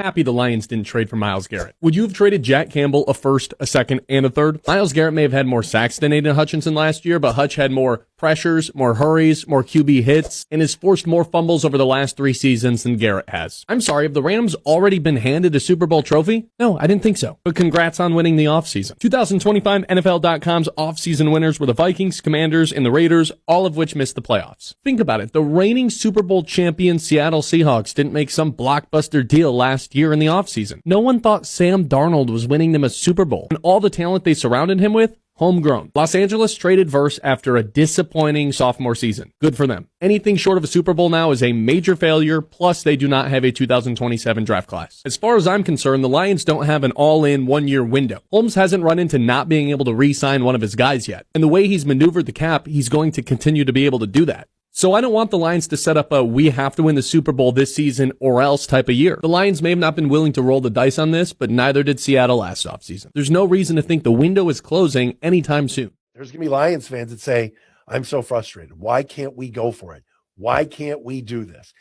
happy the Lions didn't trade for Myles Garrett. Would you have traded Jack Campbell a first, a second, and a third? Myles Garrett may have had more sacks than Aiden Hutchinson last year, but Hutch had more pressures, more hurries, more QB hits, and has forced more fumbles over the last 3 seasons than Garrett has. I'm sorry, have the Rams already been handed a Super Bowl trophy? No, I didn't think so. But congrats on winning the offseason. 2025 NFL.com's offseason winners were the Vikings, Commanders, and the Raiders, all of which missed the playoffs. Think about it. The reigning Super Bowl champion Seattle Seahawks didn't make some blockbuster deal last year in the offseason. No one thought Sam Darnold was winning them a Super Bowl, and all the talent they surrounded him with, homegrown. Los Angeles traded Verse after a disappointing sophomore season. Good for them. Anything short of a Super Bowl now is a major failure, plus they do not have a 2027 draft class. As far as I'm concerned, the Lions don't have an all-in one-year window. Holmes hasn't run into not being able to re-sign one of his guys yet, and the way he's maneuvered the cap, he's going to continue to be able to do that. So I don't want the Lions to set up a we have to win the Super Bowl this season or else type of year. The Lions may have not been willing to roll the dice on this, but neither did Seattle last offseason. There's no reason to think the window is closing anytime soon. There's going to be Lions fans that say, I'm so frustrated. Why can't we go for it? Why can't we do this?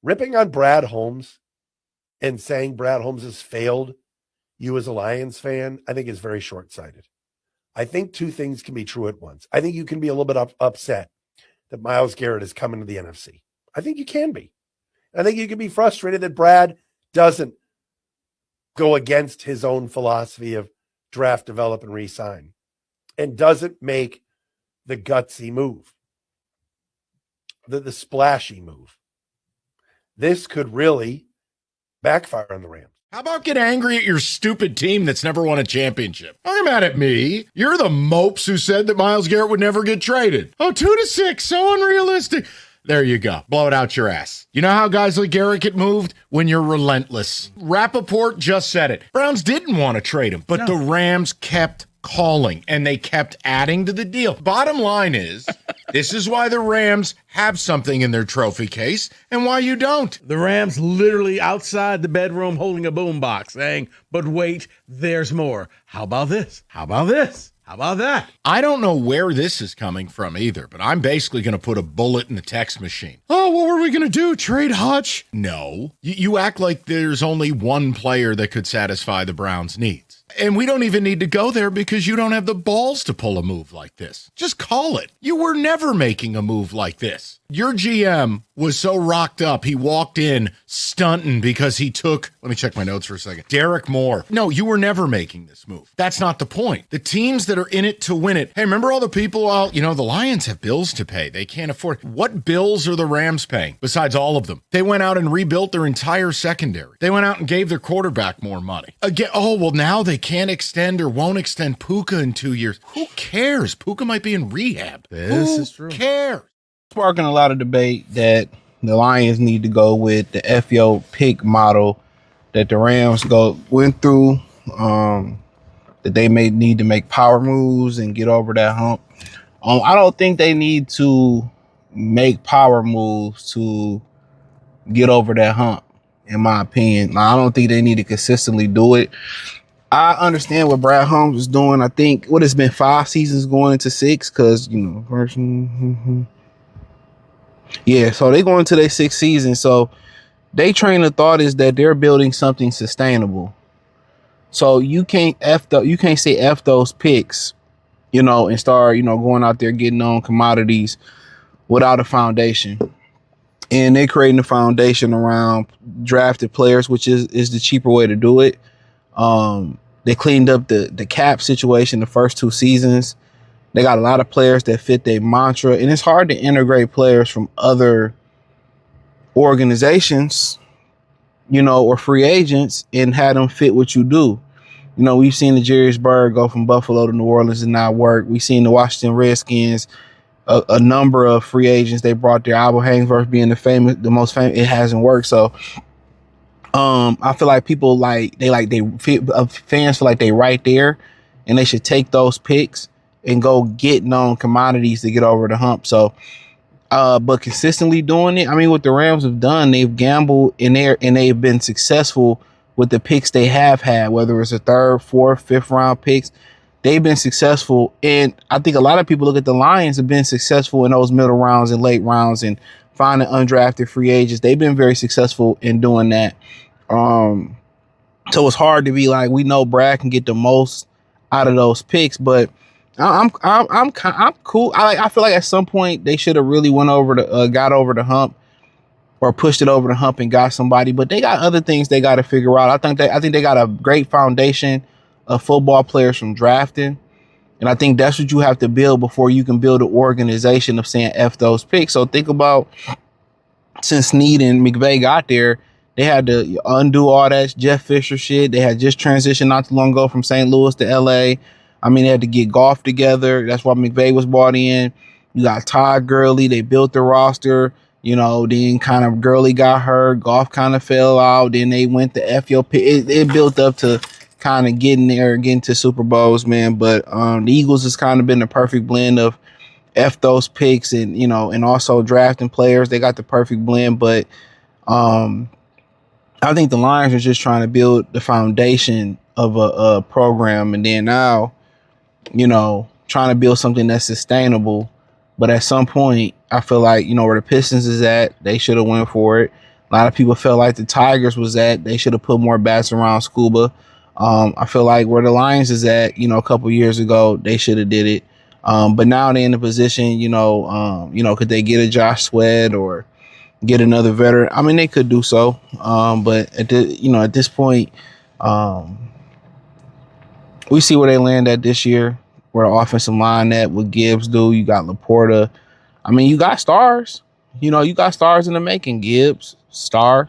Ripping on Brad Holmes and saying Brad Holmes has failed you as a Lions fan, I think is very short-sighted. I think 2 things can be true at once. I think you can be a little bit upset that Myles Garrett is coming to the NFC. I think you can be. I think you can be frustrated that Brad doesn't go against his own philosophy of draft, develop, and re-sign, and doesn't make the gutsy move, the splashy move. This could really backfire on the Rams. How about get angry at your stupid team that's never won a championship? Don't get mad at me. You're the mopes who said that Myles Garrett would never get traded. Oh, 2-6, so unrealistic. There you go. Blow it out your ass. You know how guys like Garrett get moved? When you're relentless. Rappaport just said it. Browns didn't want to trade him, but the Rams kept calling, and they kept adding to the deal. Bottom line is, this is why the Rams have something in their trophy case and why you don't. The Rams literally outside the bedroom holding a boombox saying, but wait, there's more. How about this? How about this? How about that? I don't know where this is coming from either, but I'm basically going to put a bullet in the text machine. Oh, what were we going to do? Trade Hutch? No. You act like there's only one player that could satisfy the Browns' needs. And we don't even need to go there because you don't have the balls to pull a move like this. Just call it. You were never making a move like this. Your GM was so rocked up, he walked in stunting because he took, let me check my notes for a second, Derek Moore. No, you were never making this move. That's not the point. The teams that are in it to win it. Hey, remember all the people out, the Lions have bills to pay. They can't afford. What bills are the Rams paying besides all of them? They went out and rebuilt their entire secondary. They went out and gave their quarterback more money. Again, now they can't extend or won't extend Puka in 2 years. Who cares? Puka might be in rehab. This is true. Who cares? Sparking a lot of debate that the Lions need to go with the FYO pick model that the Rams went through, that they may need to make power moves and get over that hump. I don't think they need to make power moves to get over that hump, in my opinion. I don't think they need to consistently do it. I understand what Brad Holmes is doing. I think it's been 5 seasons going into 6 because, yeah, so they go into their 6th season. So they train of thought is that they're building something sustainable. So you can't say F those picks, and start, going out there getting on commodities without a foundation. And they're creating a foundation around drafted players, which is the cheaper way to do it. They cleaned up the cap situation the first 2 seasons. They got a lot of players that fit their mantra, and it's hard to integrate players from other organizations, or free agents and have them fit what you do. We've seen the Jarius Byrd go from Buffalo to New Orleans and not work. We've seen the Washington Redskins, a number of free agents they brought there. Albert Haynesworth being the most famous. It hasn't worked. So I feel like fans feel like they right there, and they should take those picks and go get known commodities to get over the hump. So, but consistently doing it. I mean, what the Rams have done, they've gambled and they've been successful with the picks they have had, whether it's a 3rd, 4th, 5th round picks. They've been successful. And I think a lot of people look at the Lions have been successful in those middle rounds and late rounds and finding undrafted free agents. They've been very successful in doing that. So it's hard to be like, we know Brad can get the most out of those picks, but I'm cool. I feel like at some point they should have really went over the got over the hump or pushed it over the hump and got somebody, but they got other things they got to figure out. I think they got a great foundation of football players from drafting. And I think that's what you have to build before you can build an organization of saying F those picks. So think about, since Snead and McVay got there, they had to undo all that Jeff Fisher shit. They had just transitioned not too long ago from St. Louis to LA. I mean, they had to get golf together. That's why McVay was brought in. You got Todd Gurley. They built the roster. Then kind of Gurley got hurt. Golf kind of fell out. Then they went to FOP. It built up to kind of getting there, getting to Super Bowls, man. But the Eagles has kind of been the perfect blend of F those picks and, and also drafting players. They got the perfect blend. But I think the Lions are just trying to build the foundation of a program. And then now, trying to build something that's sustainable. But at some point, I feel like, where the Pistons is at, they should have went for it. A lot of people felt like the Tigers was at, they should have put more bats around Scuba. I feel like where the Lions is at, a couple years ago, they should have did it. But now they're in a position, could they get a Josh Sweat or get another veteran? I mean, they could do so. But at this point, we see where they land at this year, where the offensive line at, what Gibbs do. You got Laporta. I mean, you got stars. You got stars in the making. Gibbs, star.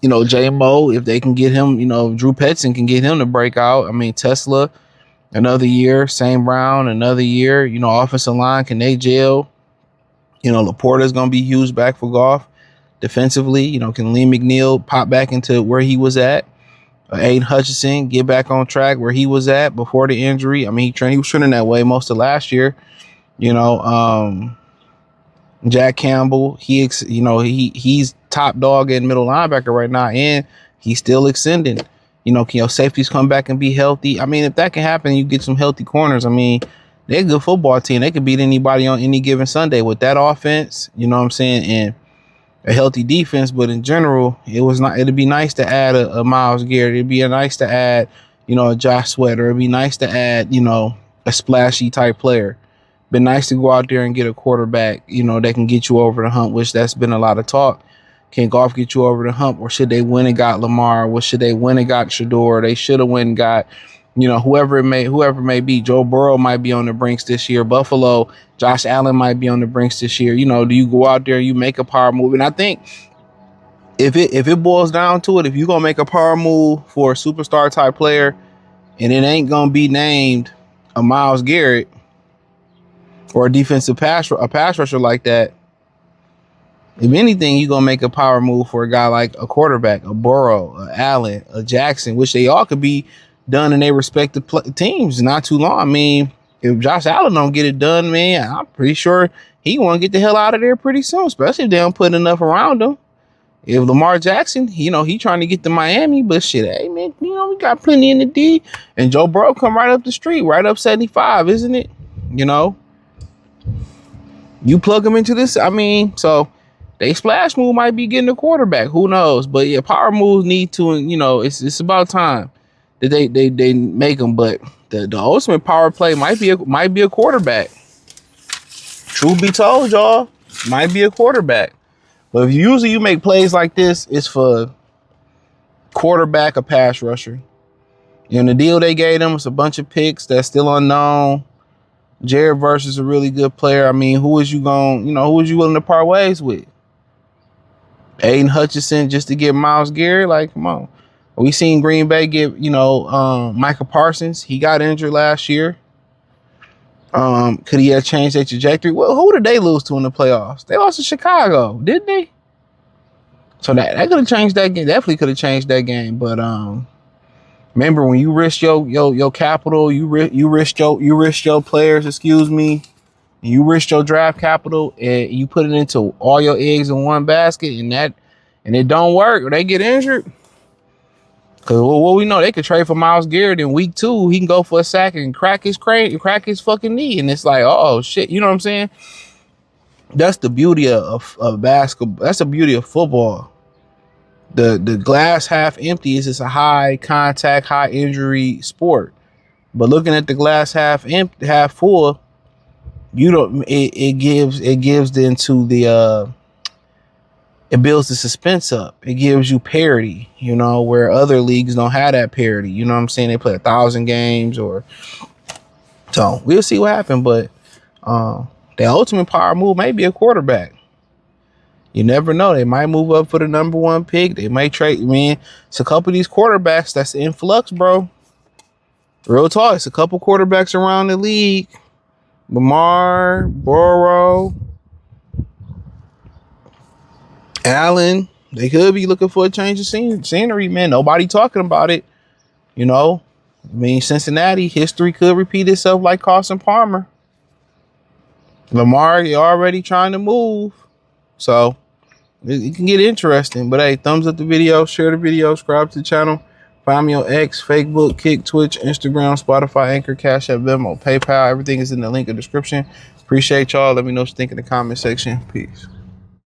J-Mo, if they can get him, Drew Petzing can get him to break out. I mean, Tesla, another year. St. Brown, another year. Offensive line, can they gel? Laporta's going to be huge back for golf. Defensively, can Lee McNeil pop back into where he was at? Aiden Hutchinson get back on track where he was at before the injury. I mean, he was trending that way most of last year. Jack Campbell, he's top dog in middle linebacker right now, and he's still extending. Can your safeties come back and be healthy? I mean, if that can happen, you get some healthy corners. I mean, they're a good football team. They could beat anybody on any given Sunday with that offense. You know what I'm saying? And a healthy defense. But in general, it'd be nice to add a Myles Garrett. It'd be nice to add, a Josh Sweat. It'd be nice to add, a splashy type player. Been nice to go out there and get a quarterback, that can get you over the hump, which that's been a lot of talk. Can golf get you over the hump, or should they win and got Lamar? Or should they win and got Shador? They should have went and got, whoever it may be. Joe Burrow might be on the brinks this year. Buffalo, Josh Allen might be on the brinks this year. Do you go out there, you make a power move? And I think if it boils down to it, if you're gonna make a power move for a superstar type player, and it ain't gonna be named a Myles Garrett or a defensive pass rusher like that, if anything, you're going to make a power move for a guy like a quarterback, a Burrow, a Allen, a Jackson, which they all could be done in their respective teams not too long. I mean, if Josh Allen don't get it done, man, I'm pretty sure he want to get the hell out of there pretty soon, especially if they don't put enough around him. If Lamar Jackson, he trying to get to Miami, but shit, hey, man, we got plenty in the D. And Joe Burrow come right up the street, right up 75, isn't it? You plug them into this. I mean, so they splash move might be getting a quarterback. Who knows? But yeah, power moves need to, it's about time that they make them. But the ultimate power play might be a quarterback. Truth be told, y'all, might be a quarterback. But if usually you make plays like this, it's for quarterback or pass rusher. The deal they gave them was a bunch of picks that's still unknown. Jared Verse is a really good player. I mean, who is you willing to part ways with? Aiden Hutchinson just to get Myles Garrett? Like, come on. We seen Green Bay get, Micah Parsons. He got injured last year. Could he have changed their trajectory? Well, who did they lose to in the playoffs? They lost to Chicago, didn't they? So that could have changed that game. Definitely could have changed that game. But remember, when you risk your capital, you risk your players, you risk your draft capital, and you put it into all your eggs in one basket, and it don't work, or they get injured. Because what we know, they could trade for Myles Garrett in week 2. He can go for a sack and crack his fucking knee, and it's like, oh shit, you know what I'm saying? That's the beauty of basketball. That's the beauty of football. the glass half empty is it's a high contact, high injury sport. But looking at the glass half empty, half full, you don't. It gives into the it builds the suspense up. It gives you parity, where other leagues don't have that parity. You know what I'm saying? They play 1,000 games so we'll see what happens. But the ultimate power move may be a quarterback. You never know. They might move up for the number 1 pick. They might trade. It's a couple of these quarterbacks that's in flux, bro. Real talk. It's a couple quarterbacks around the league. Lamar, Burrow, Allen. They could be looking for a change of scenery, man. Nobody talking about it. Cincinnati, history could repeat itself like Carson Palmer. Lamar, you're already trying to move. So it can get interesting. But hey, thumbs up the video, share the video, subscribe to the channel. Find me on X, Facebook, Kick, Twitch, Instagram, Spotify, Anchor, Cash App, Venmo, PayPal. Everything is in the link in the description. Appreciate y'all. Let me know what you think in the comment section. Peace.